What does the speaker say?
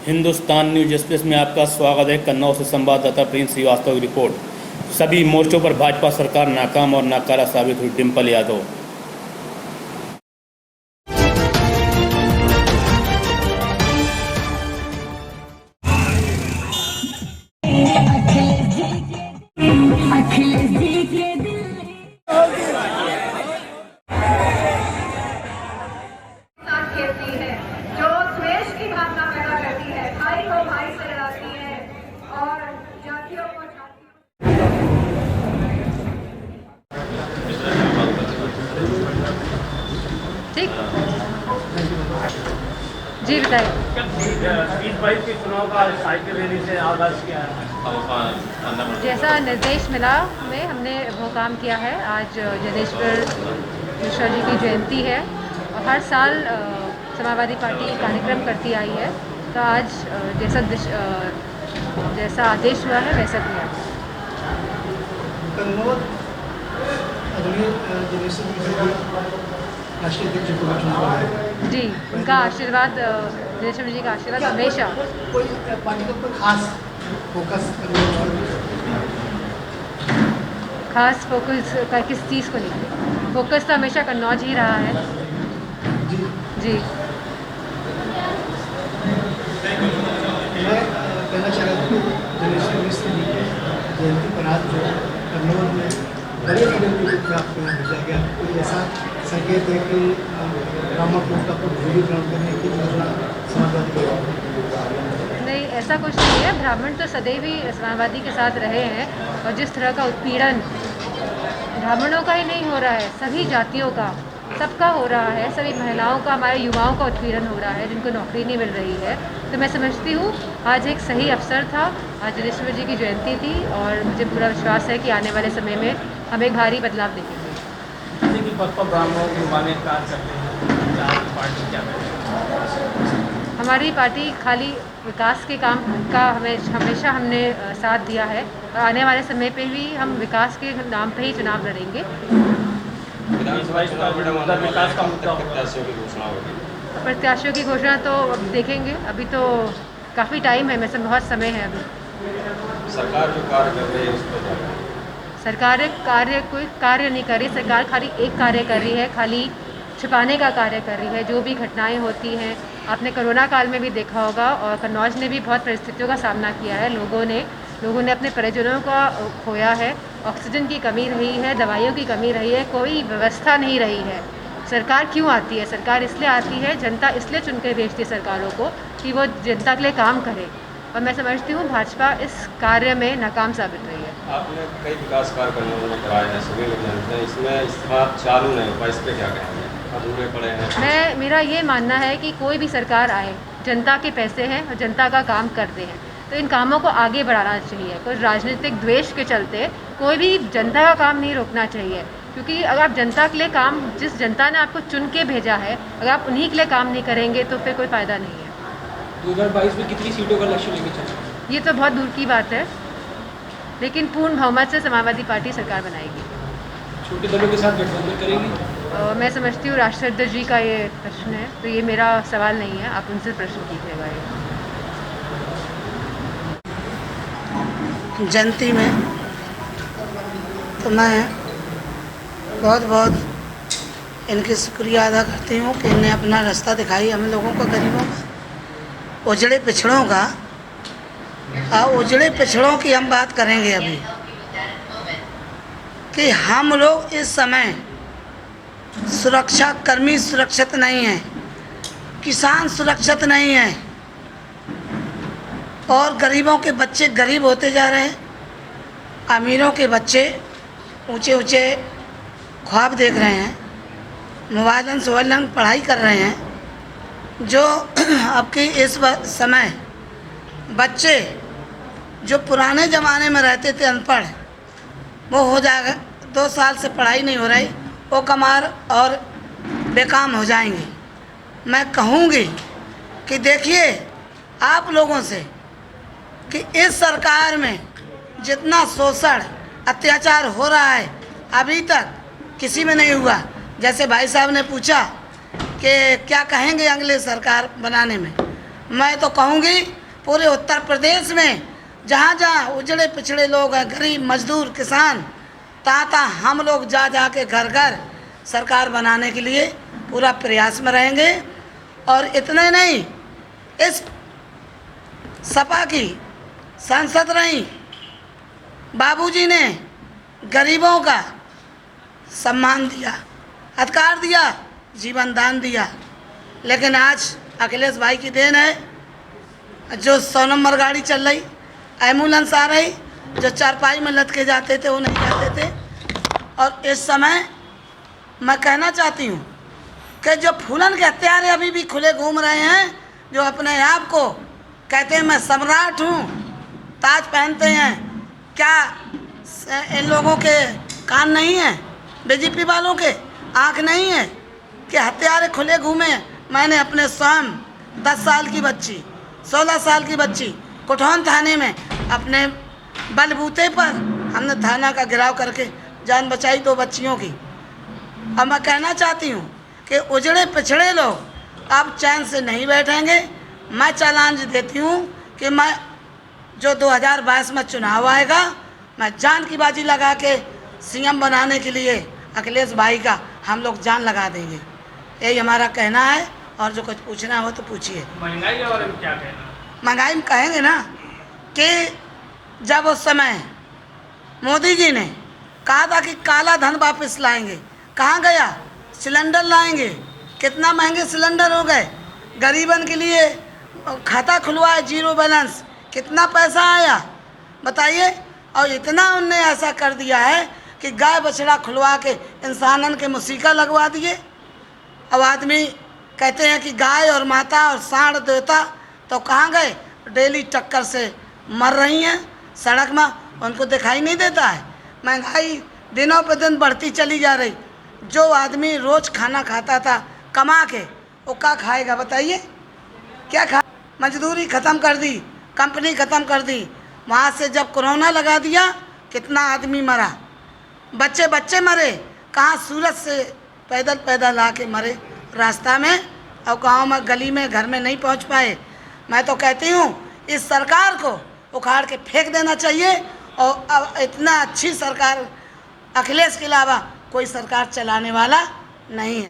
Hindustan news express में आपका स्वागत है। कन्नौज से संवाददाता प्रिंस श्रीवास्तव की रिपोर्ट। सभी मोर्चों पर भाजपा सरकार नाकाम और नाकारा साबित हुई। डिम्पल यादव। ठीक जी बताइए। 2022 के चुनाव का साइकिल रैली से आगाज किया है। जैसा निर्देश मिला हमें, हमने वो काम किया है। आज जनेश्वर मिश्रा जी की जयंती है और हर साल समाजवादी पार्टी कार्यक्रम करती आई है, तो आज जैसा आदेश हुआ है वैसा किया। कन्नौज राष्ट्रीय अध्यक्ष को चुनाव है जी, उनका आशीर्वाद, जनेश्वर जी का आशीर्वाद हमेशा। कोई पार्टी का कोई खास फोकस का किस चीज़ को नहीं, फोकस तो हमेशा कन्नौज ही रहा है जी। मैं कहना चाह रहा था कि जनेश्वर मिश्र जी की जयंती पर आज जो कन्नौज में बड़े प्राप्त हो जाएगा, कोई ऐसा संकेत है कि रामापुर का ध्रुवीकरण करने की योजना समाजवादी नहीं, ऐसा कुछ नहीं है। ब्राह्मण तो सदैव ही समाजवादी के साथ रहे हैं और जिस तरह का उत्पीड़न ब्राह्मणों का ही नहीं हो रहा है, सभी जातियों का, सबका हो रहा है, सभी महिलाओं का, हमारे युवाओं का उत्पीड़न हो रहा है जिनको नौकरी नहीं मिल रही है, तो मैं समझती हूँ आज एक सही अवसर था। आज जनेश्वर जी की जयंती थी और मुझे पूरा विश्वास है कि आने वाले समय में हम एक भारी बदलाव देखेंगे। ब्राह्मणों को माने कार्य करते हैं पार्टी क्या हमारी पार्टी खाली विकास के काम का हमेशा हमने साथ दिया है और आने वाले समय पे भी हम विकास के नाम पे ही चुनाव लड़ेंगे। प्रत्याशियों की घोषणा तो अब देखेंगे, अभी तो काफ़ी टाइम है, में से बहुत समय है अभी। सरकार जो कार्य कर रही है उस पर सरकार कोई कार्य नहीं कर रही। सरकार खाली एक कार्य कर रही है, खाली छिपाने का कार्य कर रही है। जो भी घटनाएं होती हैं, आपने कोरोना काल में भी देखा होगा और कन्नौज ने भी बहुत परिस्थितियों का सामना किया है। लोगों ने अपने परिजनों का खोया है, ऑक्सीजन की कमी रही है, दवाइयों की कमी रही है, कोई व्यवस्था नहीं रही है। सरकार क्यों आती है? सरकार इसलिए आती है, जनता इसलिए चुन के भेजती है सरकारों को कि वो जनता के लिए काम करे, और मैं समझती हूँ भाजपा इस कार्य में नाकाम साबित रही है। आपने कई विकास कार्य करने में कराए हैं, सभी लोग जानते हैं, इसमें इस्तेमाल चालू नहीं हो पाया, इस पर क्या कहेंगे? अधूरे पड़े हैं। मेरा ये मानना है कि कोई भी सरकार आए, जनता के पैसे हैं और जनता का काम करते हैं, तो इन कामों को आगे बढ़ाना चाहिए। कोई राजनीतिक द्वेष के चलते कोई भी जनता का काम नहीं रोकना चाहिए, क्योंकि अगर आप जनता के लिए काम, जिस जनता ने आपको चुन के भेजा है, अगर आप उन्हीं के लिए काम नहीं करेंगे तो फिर कोई फ़ायदा नहीं है। 2022 में कितनी सीटों का लक्ष्य लेके चलेंगे? ये तो बहुत दूर की बात है, लेकिन पूर्ण बहुमत से समाजवादी पार्टी सरकार बनाएगी। छोटे दलों के साथ गठबंधन करेंगी? मैं समझती हूँ राष्ट्रीय अध्यक्ष जी का ये प्रश्न है, तो ये मेरा सवाल नहीं है, आप उनसे प्रश्न कीजिएगा। ये जयंती में तो मैं बहुत बहुत इनकी शुक्रिया अदा करती हूँ कि इन्हें अपना रास्ता दिखाई हम लोगों को, गरीबों का, उजड़े पिछड़ों का। और उजड़े पिछड़ों की हम बात करेंगे अभी कि हम लोग इस समय सुरक्षा कर्मी सुरक्षित नहीं हैं, किसान सुरक्षित नहीं हैं और गरीबों के बच्चे गरीब होते जा रहे हैं। अमीरों के बच्चे ऊंचे ऊंचे ख्वाब देख रहे हैं, मोबाइलन पढ़ाई कर रहे हैं। जो अब के इस समय बच्चे जो पुराने ज़माने में रहते थे अनपढ़, वो हो जाएगा, 2 साल से पढ़ाई नहीं हो रही, वो कमार और बेकाम हो जाएंगे। मैं कहूँगी कि देखिए आप लोगों से कि इस सरकार में जितना शोषण अत्याचार हो रहा है अभी तक किसी में नहीं हुआ। जैसे भाई साहब ने पूछा कि क्या कहेंगे अगले सरकार बनाने में, मैं तो कहूँगी पूरे उत्तर प्रदेश में जहाँ जहाँ उजड़े पिछड़े लोग हैं, गरीब मजदूर किसान, तहाँ हम लोग जा जा के घर घर सरकार बनाने के लिए पूरा प्रयास में रहेंगे। और इतने नहीं, इस सपा की सांसद रही, बाबूजी ने गरीबों का सम्मान दिया, अधिकार दिया, जीवन दान दिया। लेकिन आज अखिलेश भाई की देन है, जो 100 नंबर गाड़ी चल रही, एम्बुलेंस आ रही, जो चारपाई में लटके जाते थे वो नहीं जाते थे। और इस समय मैं कहना चाहती हूँ कि जो फूलन के हत्यारे अभी भी खुले घूम रहे हैं, जो अपने आप को कहते हैं मैं सम्राट हूँ, ताज पहनते हैं, क्या इन लोगों के कान नहीं हैं? बीजेपी वालों के आँख नहीं है कि हत्यारे खुले घूमे? मैंने अपने स्वयं 10 साल की बच्ची, 16 साल की बच्ची कोठौन थाने में अपने बलबूते पर हमने थाना का घेराव करके जान बचाई 2 बच्चियों की। अब मैं कहना चाहती हूँ कि उजड़े पिछड़े लोग अब चैन से नहीं बैठेंगे। मैं चैलेंज देती हूँ कि मैं जो 2022 में चुनाव आएगा, मैं जान की बाजी लगा के सीएम बनाने के लिए अखिलेश भाई का हम लोग जान लगा देंगे। यही हमारा कहना है। और जो कुछ पूछना हो तो पूछिए। महंगाई के बारे में क्या कहना? महंगाई में कहेंगे ना कि जब उस समय मोदी जी ने कहा था कि काला धन वापस लाएंगे, कहाँ गया? सिलेंडर लाएंगे, कितना महंगे सिलेंडर हो गए। गरीबन के लिए खाता खुलवाए, जीरो बैलेंस, कितना पैसा आया बताइए। और इतना उनने ऐसा कर दिया है कि गाय बछड़ा खुलवा के इंसानन के मुसीका लगवा दिए। अब आदमी कहते हैं कि गाय और माता और सांड देवता तो कहाँ गए? डेली टक्कर से मर रही हैं सड़क में, उनको दिखाई नहीं देता है। महंगाई दिनों पर दिन बढ़ती चली जा रही। जो आदमी रोज़ खाना खाता था कमा के, वो क्या खाएगा बताइए? क्या खा? मजदूरी ख़त्म कर दी, कंपनी ख़त्म कर दी। वहाँ से जब कोरोना लगा दिया, कितना आदमी मरा, बच्चे बच्चे मरे। कहाँ? सूरत से पैदल पैदल आके मरे रास्ता में, और गांव में गली में घर में नहीं पहुंच पाए। मैं तो कहती हूँ इस सरकार को उखाड़ के फेंक देना चाहिए। और अब इतना अच्छी सरकार अखिलेश के अलावा कोई सरकार चलाने वाला नहीं है।